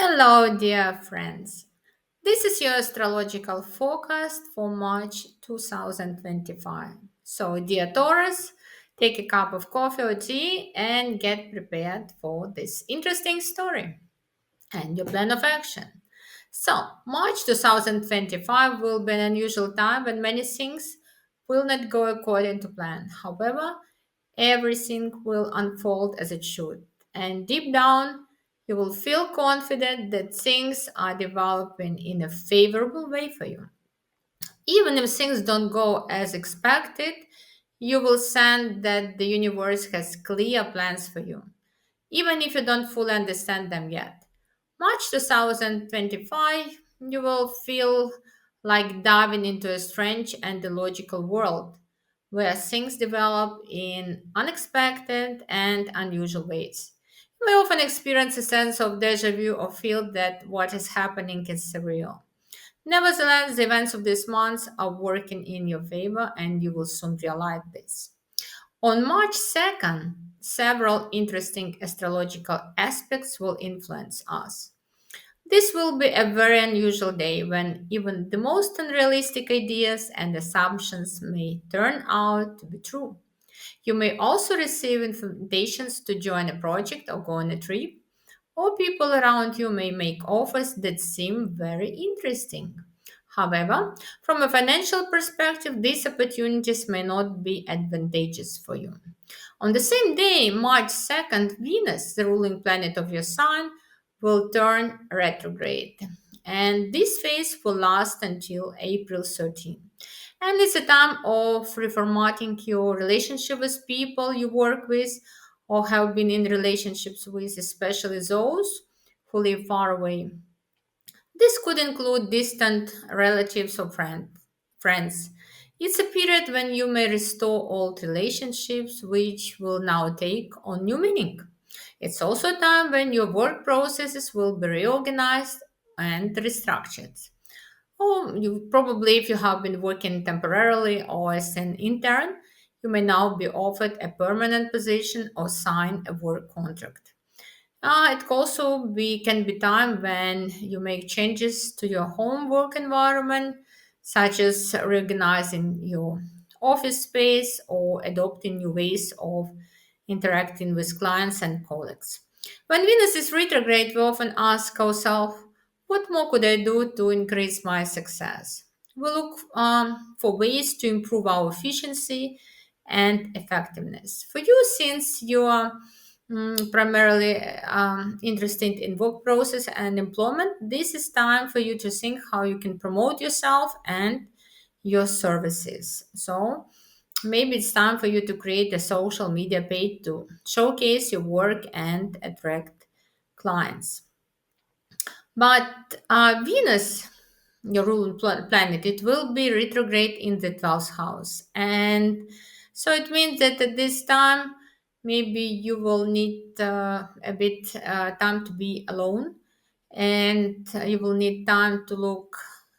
Hello, dear friends. This is your astrological forecast for March 2025. So, dear Taurus, take a cup of coffee or tea and get prepared for this interesting story and your plan of action. So, March 2025 will be an unusual time when many things will not go according to plan. However, everything will unfold as it should. And deep down, you will feel confident that things are developing in a favorable way for you. Even if things don't go as expected, you will sense that the universe has clear plans for you, even if you don't fully understand them yet. March 2025, you will feel like diving into a strange and illogical world where things develop in unexpected and unusual ways. You may often experience a sense of deja vu or feel that what is happening is surreal. Nevertheless, the events of this month are working in your favor, and you will soon realize this. On March 2nd, several interesting astrological aspects will influence us. This will be a very unusual day when even the most unrealistic ideas and assumptions may turn out to be true. You may also receive invitations to join a project or go on a trip, or people around you may make offers that seem very interesting. However, from a financial perspective, these opportunities may not be advantageous for you. On the same day, March 2nd, Venus, the ruling planet of your sign, will turn retrograde. And this phase will last until April 13th. And it's a time of reformatting your relationship with people you work with or have been in relationships with, especially those who live far away. This could include distant relatives or friends. It's a period when you may restore old relationships, which will now take on new meaning. It's also a time when your work processes will be reorganized and restructured. Or you probably, if you have been working temporarily or as an intern, you may now be offered a permanent position or sign a work contract. It also can be time when you make changes to your home work environment, such as reorganizing your office space or adopting new ways of interacting with clients and colleagues. When Venus is retrograde, we often ask ourselves, what more could I do to increase my success? We look for ways to improve our efficiency and effectiveness. For you, since you are primarily interested in work process and employment, this is time for you to think how you can promote yourself and your services. So maybe it's time for you to create a social media page to showcase your work and attract clients. But Venus, your ruling planet, it will be retrograde in the 12th house. And so it means that at this time, maybe you will need a bit time to be alone, and you will need time to look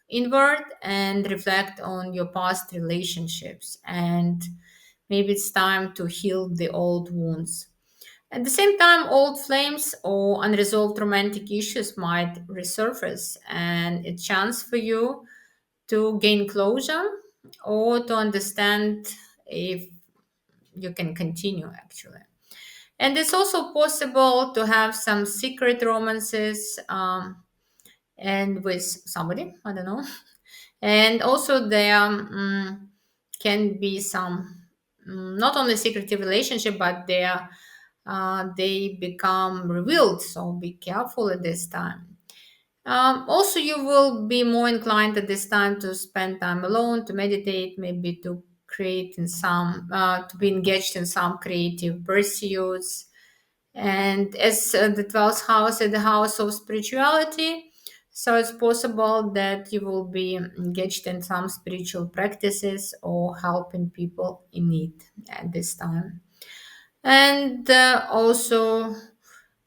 inward and reflect on your past relationships. And maybe it's time to heal the old wounds. At the same time, old flames or unresolved romantic issues might resurface, and a chance for you to gain closure or to understand if you can continue actually. And it's also possible to have some secret romances and with somebody, I don't know. And also there can be some not only secretive relationship, but they become revealed. So be careful at this time. Also, you will be more inclined at this time to spend time alone, to meditate, maybe to create in some, to be engaged in some creative pursuits. And as the 12th house is the house of spirituality, so it's possible that you will be engaged in some spiritual practices or helping people in need at this time. And also,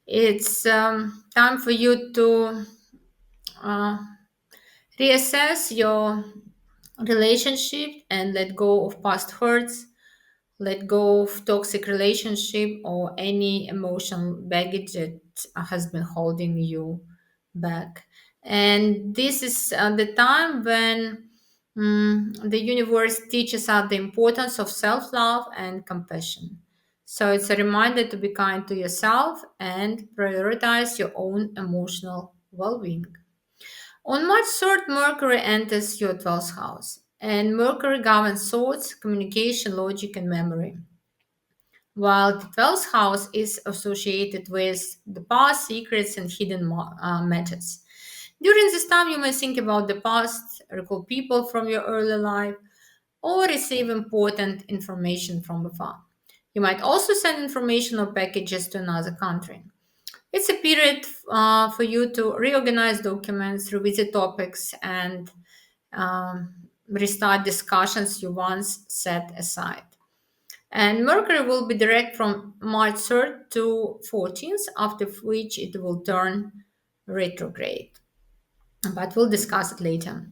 it's time for you to uh, reassess your relationship and let go of past hurts, let go of toxic relationship or any emotional baggage that has been holding you back. And this is the time when the universe teaches us the importance of self love and compassion. So it's a reminder to be kind to yourself and prioritize your own emotional well being. On March 3rd, Mercury enters your 12th house, and Mercury governs thoughts, communication, logic, and memory. While the 12th house is associated with the past, secrets, and hidden matters. During this time, you may think about the past, recall people from your early life, or receive important information from afar. You might also send information or packages to another country. It's a period for you to reorganize documents, revisit topics, and restart discussions you once set aside. And Mercury will be direct from March 3rd to 14th, after which it will turn retrograde. But we'll discuss it later.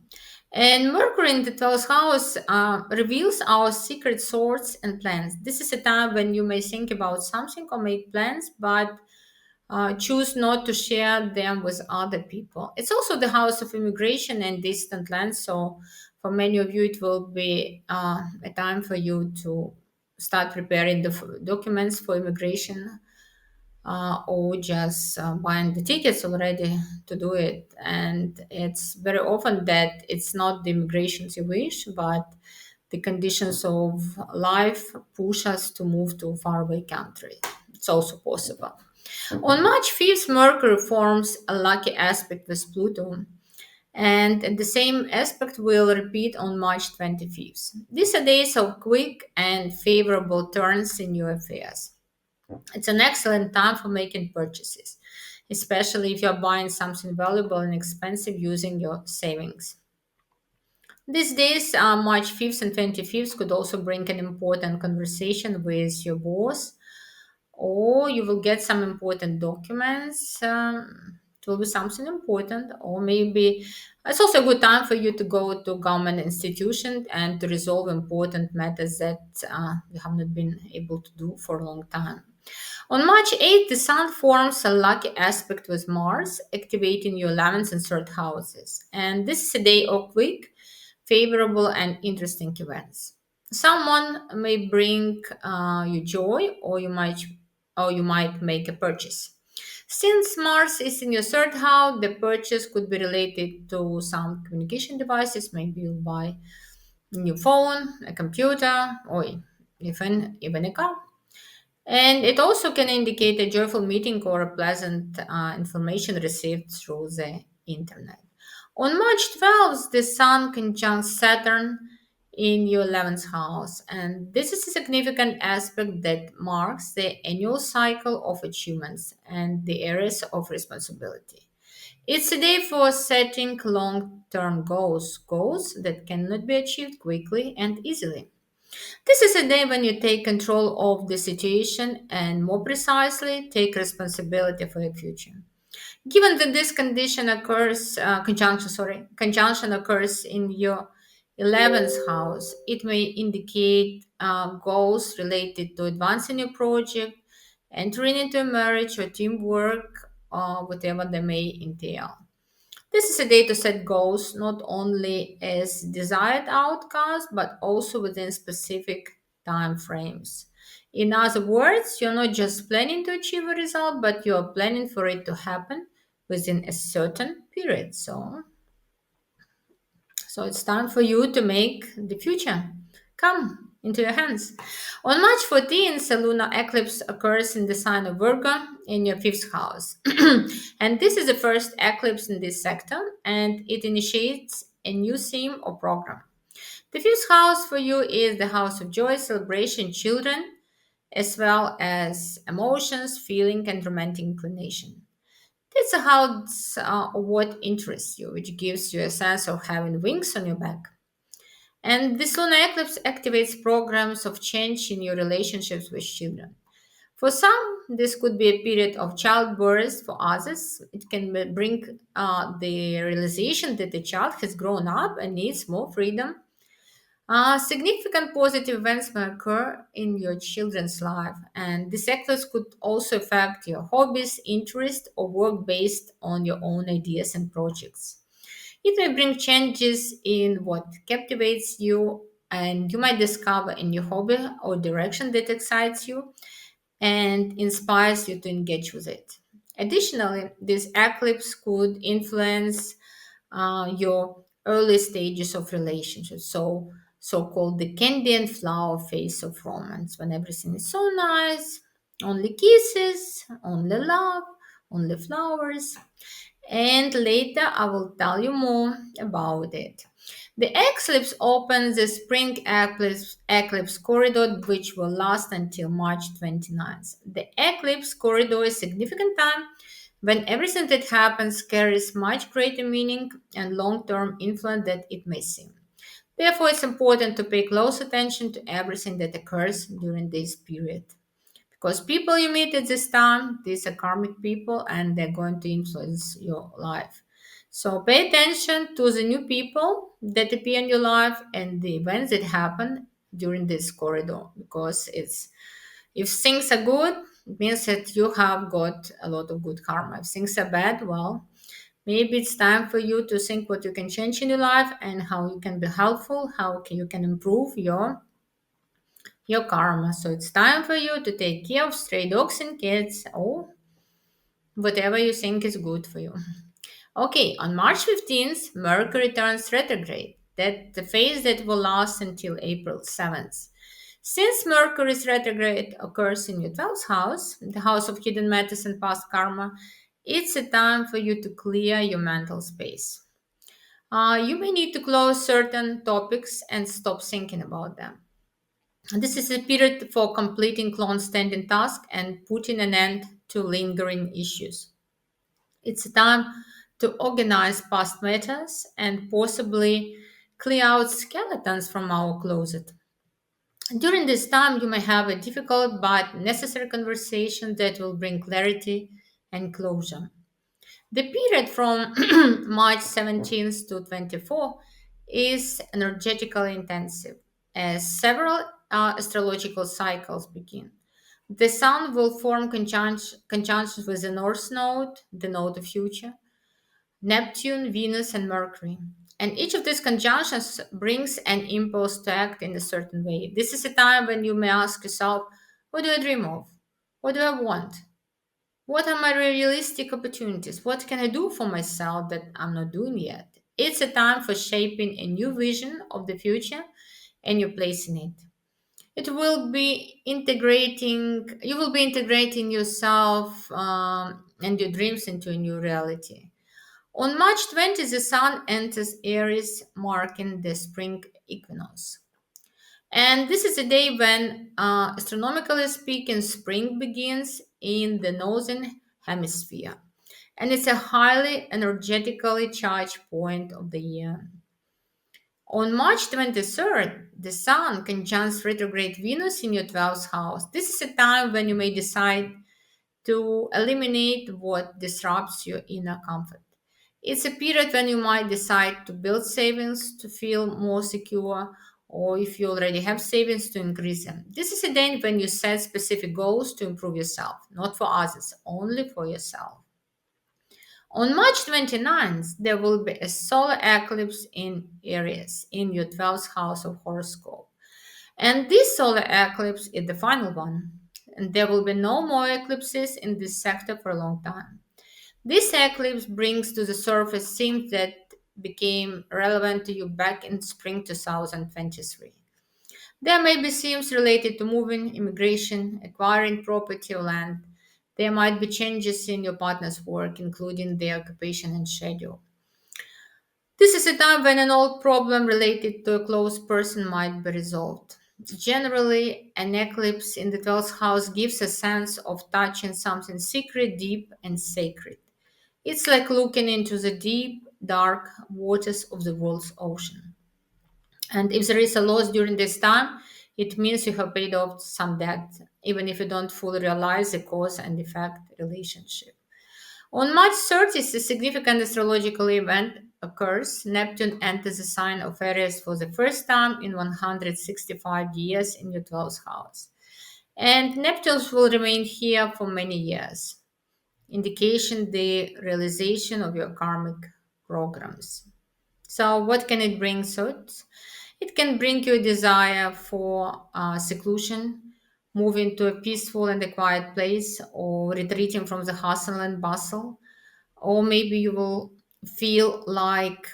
And Mercury in the 12th house reveals our secret thoughts and plans. This is a time when you may think about something or make plans, but choose not to share them with other people. It's also the house of immigration and distant lands. So, for many of you, it will be a time for you to start preparing the documents for immigration, or just buying the tickets already to do it. And it's very often that it's not the immigrations you wish, but the conditions of life push us to move to faraway country. It's also possible. On March 5th, Mercury forms a lucky aspect with Pluto, and the same aspect will repeat on March 25th. These are days of quick and favorable turns in your affairs. It's an excellent time for making purchases, especially if you're buying something valuable and expensive using your savings. These days, March 5th and 25th, could also bring an important conversation with your boss, or you will get some important documents. It will be something important, or maybe it's also a good time for you to go to government institution and to resolve important matters that you have not been able to do for a long time. On March 8th, the Sun forms a lucky aspect with Mars, activating your 11th and 3rd houses. And this is a day of quick, favorable, and interesting events. Someone may bring you joy, or you might make a purchase. Since Mars is in your 3rd house, the purchase could be related to some communication devices. Maybe you'll buy a new phone, a computer, or even a car. And it also can indicate a joyful meeting or a pleasant information received through the internet. On March 12th, the Sun conjuncts Saturn in your 11th house, and this is a significant aspect that marks the annual cycle of achievements and the areas of responsibility. It's a day for setting long term goals that cannot be achieved quickly and easily. This is a day when you take control of the situation and, more precisely, take responsibility for your future. Given that this conjunction occurs in your 11th house, it may indicate goals related to advancing your project, entering into a marriage or teamwork, or whatever they may entail. This is a day to set goals not only as desired outcomes but also within specific time frames. In other words, you're not just planning to achieve a result, but you're planning for it to happen within a certain period. So it's time for you to make the future come into your hands. On March 14th, a lunar eclipse occurs in the sign of Virgo in your 5th house. And this is the first eclipse in this sector, and it initiates a new theme or program. The 5th house for you is the house of joy, celebration, children, as well as emotions, feeling, and romantic inclination. It's a house of what interests you, which gives you a sense of having wings on your back. And this lunar eclipse activates programs of change in your relationships with children. For some, this could be a period of childbirth. For others, it can bring the realization that the child has grown up and needs more freedom Significant positive events may occur in your children's life, and this eclipse could also affect your hobbies, interests, or work based on your own ideas and projects. It may bring changes in what captivates you, and you might discover a new hobby or direction that excites you and inspires you to engage with it. Additionally, this eclipse could influence your early stages of relationships. So-called the candy and flower phase of romance, when everything is so nice, only kisses, only love, only flowers. And later I will tell you more about it. The eclipse opens the spring eclipse corridor, which will last until March 29th. The eclipse corridor is significant time when everything that happens carries much greater meaning and long term influence than it may seem. Therefore, it's important to pay close attention to everything that occurs during this period. Because people you meet at this time, these are karmic people and they're going to influence your life. So pay attention to the new people that appear in your life and the events that happen during this corridor, because it's if things are good, it means that you have got a lot of good karma. If things are bad, well, maybe it's time for you to think what you can change in your life and how you can be helpful, you can improve your karma. So it's time for you to take care of stray dogs and cats or whatever you think is good for you. Okay, on March 15th, Mercury turns retrograde. That the phase that will last until April 7th. Since Mercury's retrograde occurs in your 12th house, the house of hidden matters and past karma, it's a time for you to clear your mental space. You may need to close certain topics and stop thinking about them. This is a period for completing long-standing tasks and putting an end to lingering issues. It's a time to organize past matters and possibly clear out skeletons from our closet. During this time, you may have a difficult but necessary conversation that will bring clarity and closure. The period from March 17th to 24 is energetically intensive as several astrological cycles begin. The Sun will form conjunctions with the North Node, the node of future, Neptune, Venus, and Mercury. And each of these conjunctions brings an impulse to act in a certain way. This is a time when you may ask yourself, what do I dream of? What do I want? What are my realistic opportunities? What can I do for myself that I'm not doing yet? It's a time for shaping a new vision of the future and your place in it. You will be integrating yourself and your dreams into a new reality. On March 20th, the Sun enters Aries, marking the spring equinox. And this is a day when, astronomically speaking, spring begins in the northern hemisphere. And it's a highly energetically charged point of the year. On March 23rd, the Sun conjuncts retrograde Venus in your 12th house. This is a time when you may decide to eliminate what disrupts your inner comfort. It's a period when you might decide to build savings to feel more secure, or if you already have savings, to increase them. This is a day when you set specific goals to improve yourself, not for others, only for yourself. On March 29th, there will be a solar eclipse in Aries in your 12th house of horoscope. And this solar eclipse is the final one. And there will be no more eclipses in this sector for a long time. This eclipse brings to the surface themes that became relevant to you back in spring 2023. There may be themes related to moving, immigration, acquiring property or land. There might be changes in your partner's work, including their occupation and schedule. This is a time when an old problem related to a close person might be resolved. Generally, an eclipse in the 12th house gives a sense of touching something secret, deep, and sacred. It's like looking into the deep, dark waters of the world's ocean. And if there is a loss during this time, it means you have paid off some debt, even if you don't fully realize the cause and effect relationship. On March 30th, a significant astrological event occurs. Neptune enters the sign of Aries for the first time in 165 years in your 12th house. And Neptune will remain here for many years, indication the realization of your karmic programs. So, what can it bring? It can bring you a desire for seclusion, moving to a peaceful and a quiet place, or retreating from the hustle and bustle, or maybe you will feel like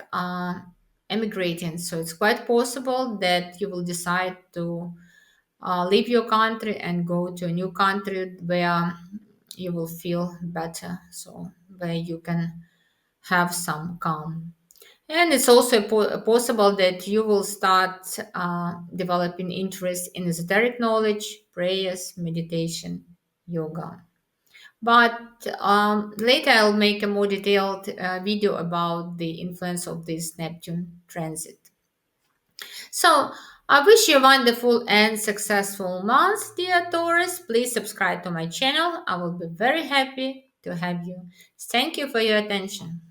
emigrating. So, it's quite possible that you will decide to leave your country and go to a new country where you will feel better, so where you can have some calm. And it's also possible that you will start developing interest in esoteric knowledge, prayers, meditation, yoga. But later I'll make a more detailed video about the influence of this Neptune transit. So I wish you a wonderful and successful month, dear Taurus. Please subscribe to my channel. I will be very happy to have you. Thank you for your attention.